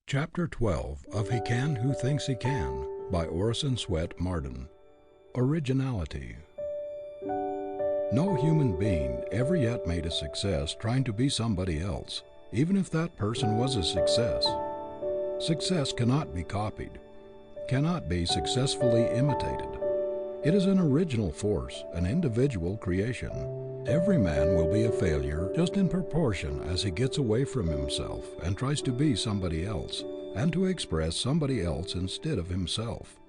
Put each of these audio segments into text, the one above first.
Chapter 12 of He Can Who Thinks He Can by Orison Swett Marden. Originality. No human being ever yet made a success trying to be somebody else, even if that person was a success. Success cannot be copied, cannot be successfully imitated. It is an original force, an individual creation. Every man will be a failure just in proportion as he gets away from himself and tries to be somebody else and to express somebody else instead of himself.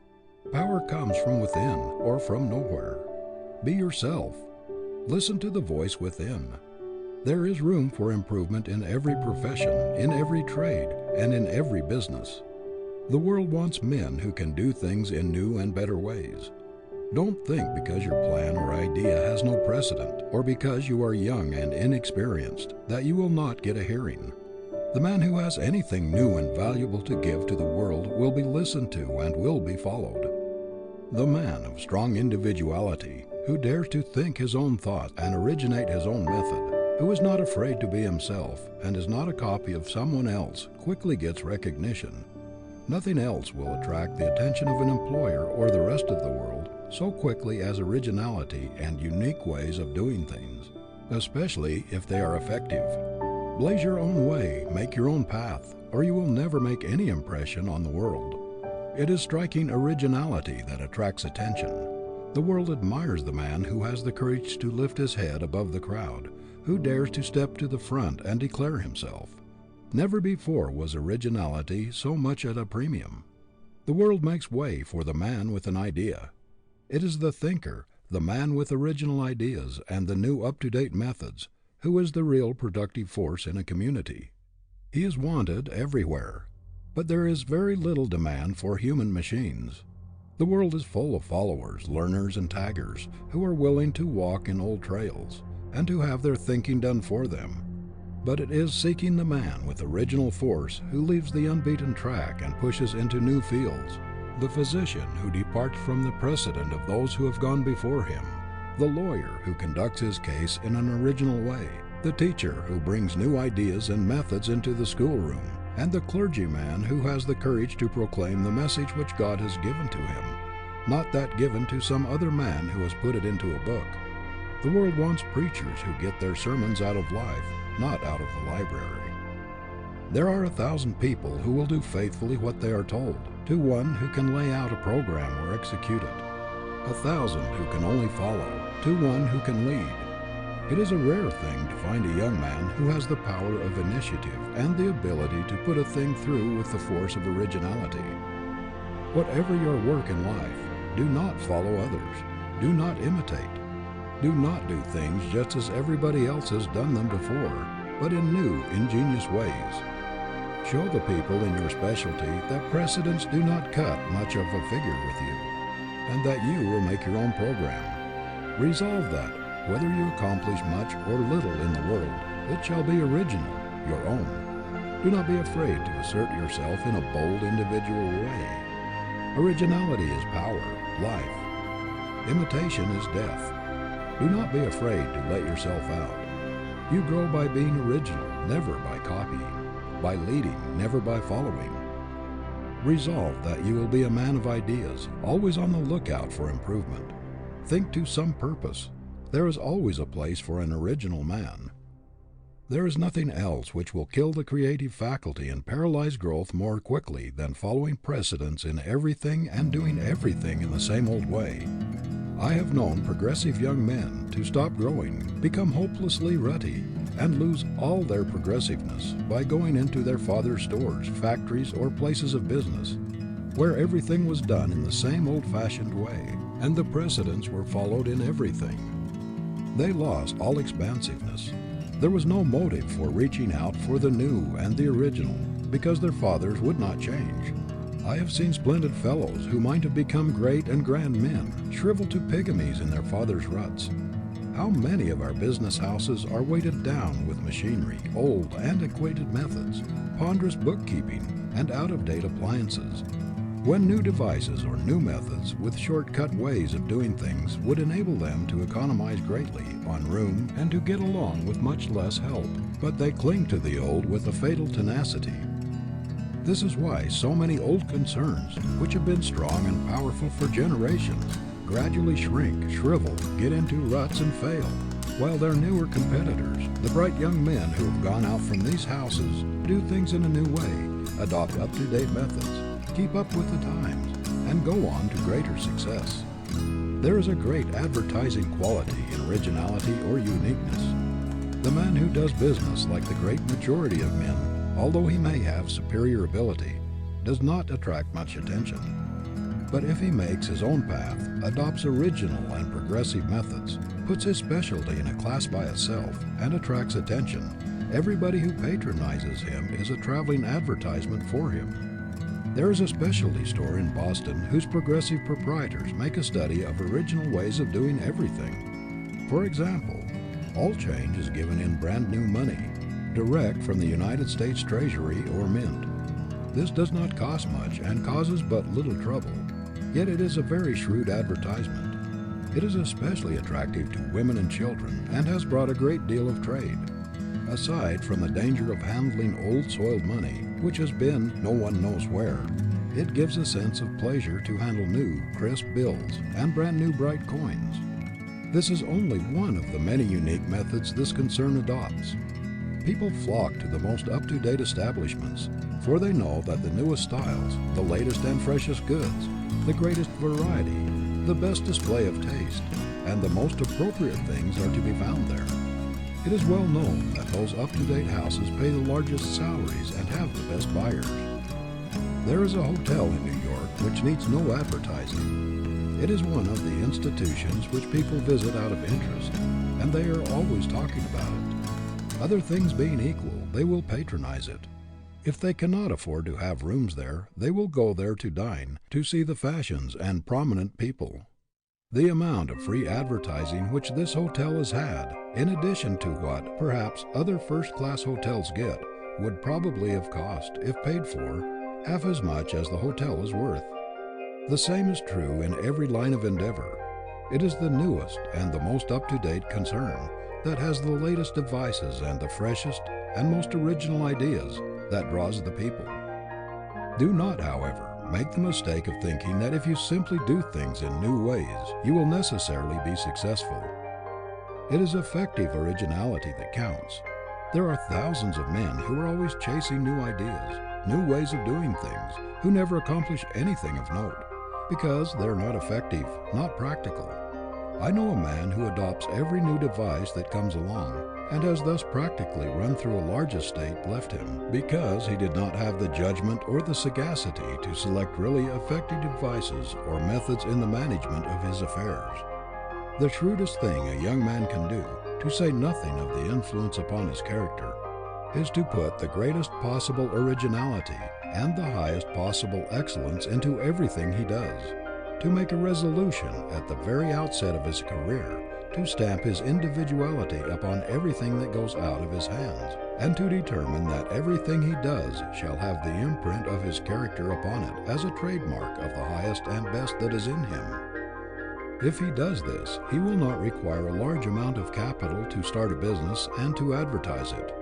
Power comes from within or from nowhere. Be yourself. Listen to the voice within. There is room for improvement in every profession, in every trade, and in every business. The world wants men who can do things in new and better ways. Don't think because your plan or idea has no precedent, or because you are young and inexperienced, that you will not get a hearing. The man who has anything new and valuable to give to the world will be listened to and will be followed. The man of strong individuality, who dares to think his own thought and originate his own method, who is not afraid to be himself and is not a copy of someone else, quickly gets recognition. Nothing else will attract the attention of an employer or the rest of the world so quickly as originality and unique ways of doing things, especially if they are effective. Blaze your own way, make your own path, or you will never make any impression on the world. It is striking originality that attracts attention. The world admires the man who has the courage to lift his head above the crowd, who dares to step to the front and declare himself. Never before was originality so much at a premium. The world makes way for the man with an idea. It is the thinker, the man with original ideas and the new up-to-date methods, who is the real productive force in a community. He is wanted everywhere, but there is very little demand for human machines. The world is full of followers, learners, and taggers who are willing to walk in old trails and to have their thinking done for them. But it is seeking the man with original force who leaves the unbeaten track and pushes into new fields. The physician who departs from the precedent of those who have gone before him, the lawyer who conducts his case in an original way, the teacher who brings new ideas and methods into the schoolroom, and the clergyman who has the courage to proclaim the message which God has given to him, not that given to some other man who has put it into a book. The world wants preachers who get their sermons out of life, not out of the library. There are 1,000 people who will do faithfully what they are told, to one who can lay out a program or execute it. 1,000 who can only follow, to one who can lead. It is a rare thing to find a young man who has the power of initiative and the ability to put a thing through with the force of originality. Whatever your work in life, do not follow others. Do not imitate. Do not do things just as everybody else has done them before, but in new, ingenious ways. Show the people in your specialty that precedents do not cut much of a figure with you, and that you will make your own program. Resolve that, whether you accomplish much or little in the world, it shall be original, your own. Do not be afraid to assert yourself in a bold, individual way. Originality is power, life. Imitation is death. Do not be afraid to let yourself out. You grow by being original, never by copying, by leading, never by following. Resolve that you will be a man of ideas, always on the lookout for improvement. Think to some purpose. There is always a place for an original man. There is nothing else which will kill the creative faculty and paralyze growth more quickly than following precedents in everything and doing everything in the same old way. I have known progressive young men to stop growing, become hopelessly rutty, and lose all their progressiveness by going into their father's stores, factories, or places of business, where everything was done in the same old-fashioned way, and the precedents were followed in everything. They lost all expansiveness. There was no motive for reaching out for the new and the original, because their fathers would not change. I have seen splendid fellows who might have become great and grand men shrivel to pygmies in their father's ruts. How many of our business houses are weighted down with machinery, old, antiquated methods, ponderous bookkeeping, and out-of-date appliances, when new devices or new methods with short-cut ways of doing things would enable them to economize greatly on room and to get along with much less help, but they cling to the old with a fatal tenacity. This is why so many old concerns, which have been strong and powerful for generations, gradually shrink, shrivel, get into ruts and fail, while their newer competitors, the bright young men who have gone out from these houses, do things in a new way, adopt up-to-date methods, keep up with the times, and go on to greater success. There is a great advertising quality in originality or uniqueness. The man who does business like the great majority of men, although he may have superior ability, does not attract much attention. But if he makes his own path, adopts original and progressive methods, puts his specialty in a class by itself, and attracts attention, everybody who patronizes him is a traveling advertisement for him. There is a specialty store in Boston whose progressive proprietors make a study of original ways of doing everything. For example, all change is given in brand new money, direct from the United States Treasury or Mint. This does not cost much and causes but little trouble, yet it is a very shrewd advertisement. It is especially attractive to women and children and has brought a great deal of trade. Aside from the danger of handling old soiled money, which has been no one knows where, it gives a sense of pleasure to handle new, crisp bills and brand new bright coins. This is only one of the many unique methods this concern adopts. People flock to the most up-to-date establishments, for they know that the newest styles, the latest and freshest goods, the greatest variety, the best display of taste, and the most appropriate things are to be found there. It is well known that those up-to-date houses pay the largest salaries and have the best buyers. There is a hotel in New York which needs no advertising. It is one of the institutions which people visit out of interest, and they are always talking about it. Other things being equal, they will patronize it. If they cannot afford to have rooms there, they will go there to dine, to see the fashions and prominent people. The amount of free advertising which this hotel has had, in addition to what, perhaps, other first-class hotels get, would probably have cost, if paid for, half as much as the hotel is worth. The same is true in every line of endeavor. It is the newest and the most up-to-date concern that has the latest devices and the freshest and most original ideas that draws the people. Do not, however, make the mistake of thinking that if you simply do things in new ways, you will necessarily be successful. It is effective originality that counts. There are thousands of men who are always chasing new ideas, new ways of doing things, who never accomplish anything of note, because they're not effective, not practical. I know a man who adopts every new device that comes along, and has thus practically run through a large estate left him, because he did not have the judgment or the sagacity to select really effective devices or methods in the management of his affairs. The shrewdest thing a young man can do, to say nothing of the influence upon his character, is to put the greatest possible originality and the highest possible excellence into everything he does, to make a resolution at the very outset of his career to stamp his individuality upon everything that goes out of his hands, and to determine that everything he does shall have the imprint of his character upon it as a trademark of the highest and best that is in him. If he does this, he will not require a large amount of capital to start a business and to advertise it.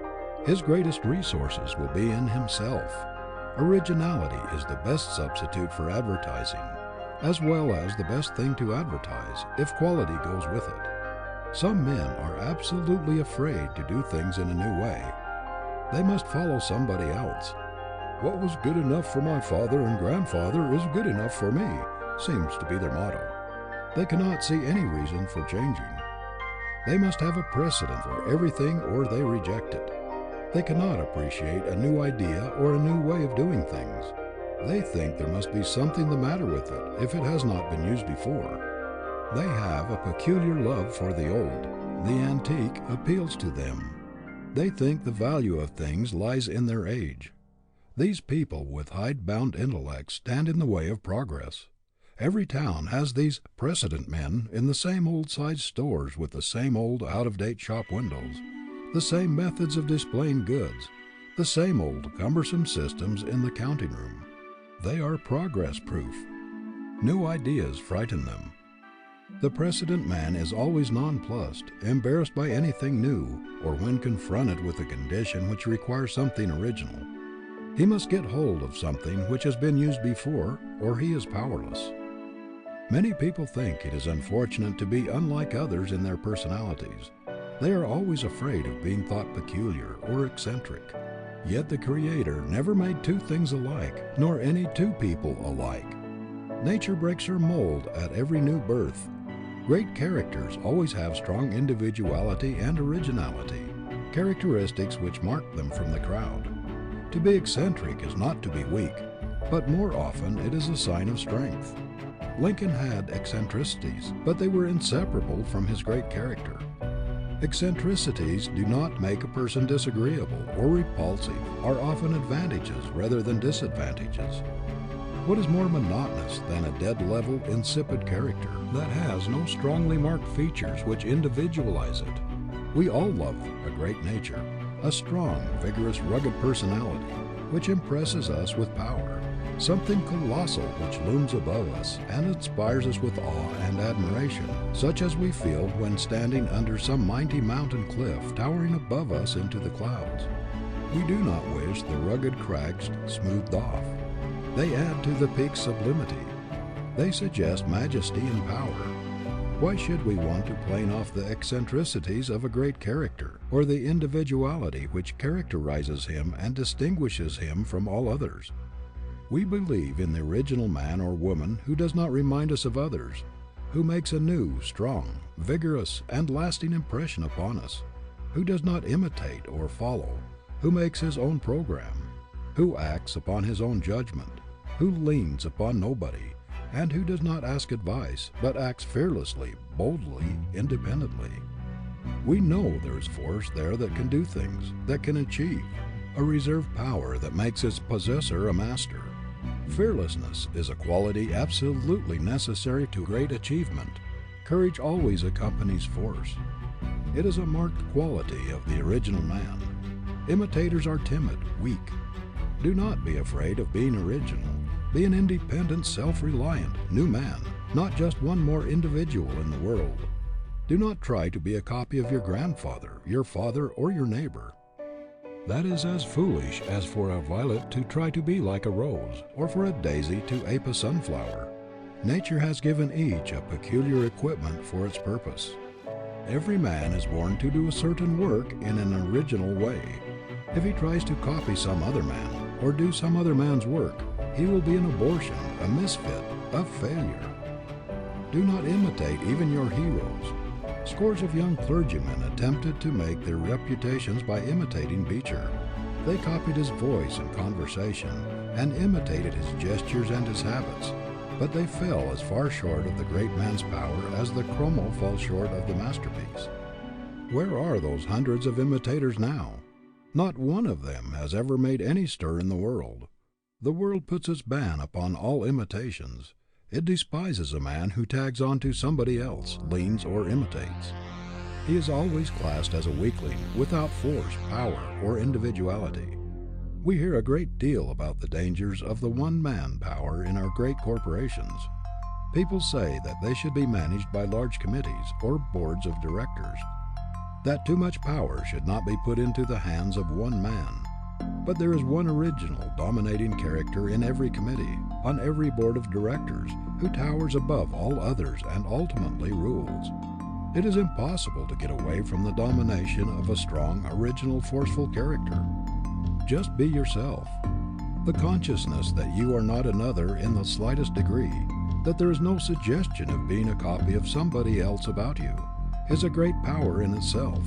His greatest resources will be in himself. Originality is the best substitute for advertising, as well as the best thing to advertise, if quality goes with it. Some men are absolutely afraid to do things in a new way. They must follow somebody else. What was good enough for my father and grandfather is good enough for me, seems to be their motto. They cannot see any reason for changing. They must have a precedent for everything or they reject it. They cannot appreciate a new idea or a new way of doing things. They think there must be something the matter with it if it has not been used before. They have a peculiar love for the old. The antique appeals to them. They think the value of things lies in their age. These people with hide-bound intellects stand in the way of progress. Every town has these precedent men in the same old-sized stores with the same old out-of-date shop windows, the same methods of displaying goods, the same old cumbersome systems in the counting room. They are progress-proof. New ideas frighten them. The precedent man is always nonplussed, embarrassed by anything new, or when confronted with a condition which requires something original. He must get hold of something which has been used before, or he is powerless. Many people think it is unfortunate to be unlike others in their personalities. They are always afraid of being thought peculiar or eccentric. Yet the Creator never made two things alike, nor any two people alike. Nature breaks her mold at every new birth. Great characters always have strong individuality and originality, characteristics which mark them from the crowd. To be eccentric is not to be weak, but more often it is a sign of strength. Lincoln had eccentricities, but they were inseparable from his great character. Eccentricities do not make a person disagreeable or repulsive, are often advantages rather than disadvantages. What is more monotonous than a dead-level, insipid character that has no strongly marked features which individualize it? We all love a great nature, a strong, vigorous, rugged personality, which impresses us with power, something colossal which looms above us and inspires us with awe and admiration, such as we feel when standing under some mighty mountain cliff towering above us into the clouds. We do not wish the rugged crags smoothed off. They add to the peak's sublimity. They suggest majesty and power. Why should we want to plane off the eccentricities of a great character, or the individuality which characterizes him and distinguishes him from all others? We believe in the original man or woman who does not remind us of others, who makes a new, strong, vigorous, and lasting impression upon us, who does not imitate or follow, who makes his own program, who acts upon his own judgment, who leans upon nobody, and who does not ask advice, but acts fearlessly, boldly, independently. We know there is force there that can do things, that can achieve, a reserve power that makes its possessor a master. Fearlessness is a quality absolutely necessary to great achievement. Courage always accompanies force. It is a marked quality of the original man. Imitators are timid, weak. Do not be afraid of being original. Be an independent, self-reliant, new man, not just one more individual in the world. Do not try to be a copy of your grandfather, your father, or your neighbor. That is as foolish as for a violet to try to be like a rose, or for a daisy to ape a sunflower. Nature has given each a peculiar equipment for its purpose. Every man is born to do a certain work in an original way. If he tries to copy some other man, or do some other man's work, he will be an abortion, a misfit, a failure. Do not imitate even your heroes. Scores of young clergymen attempted to make their reputations by imitating Beecher. They copied his voice and conversation, and imitated his gestures and his habits, but they fell as far short of the great man's power as the chromo falls short of the masterpiece. Where are those hundreds of imitators now? Not one of them has ever made any stir in the world. The world puts its ban upon all imitations. It despises a man who tags on to somebody else, leans, or imitates. He is always classed as a weakling, without force, power, or individuality. We hear a great deal about the dangers of the one-man power in our great corporations. People say that they should be managed by large committees or boards of directors, that too much power should not be put into the hands of one man. But there is one original, dominating character in every committee, on every board of directors, who towers above all others and ultimately rules. It is impossible to get away from the domination of a strong, original, forceful character. Just be yourself. The consciousness that you are not another in the slightest degree, that there is no suggestion of being a copy of somebody else about you, is a great power in itself.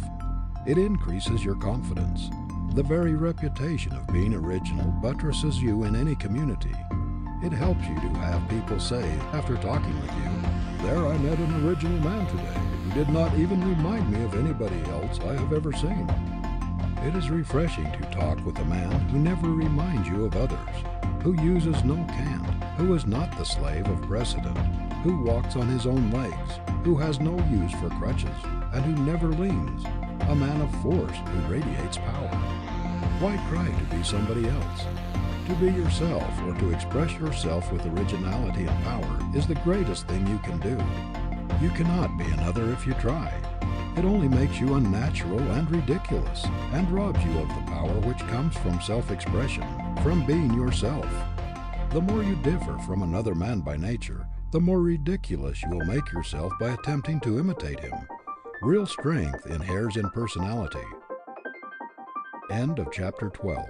It increases your confidence. The very reputation of being original buttresses you in any community. It helps you to have people say, after talking with you, "There I met an original man today, who did not even remind me of anybody else I have ever seen." It is refreshing to talk with a man who never reminds you of others, who uses no cant, who is not the slave of precedent, who walks on his own legs, who has no use for crutches, and who never leans, a man of force who radiates power. Why try to be somebody else? To be yourself, or to express yourself with originality and power, is the greatest thing you can do. You cannot be another if you try. It only makes you unnatural and ridiculous, and robs you of the power which comes from self-expression. from being yourself. The more you differ from another man by nature, the more ridiculous you will make yourself by attempting to imitate him. Real strength inheres in personality. End of chapter 12.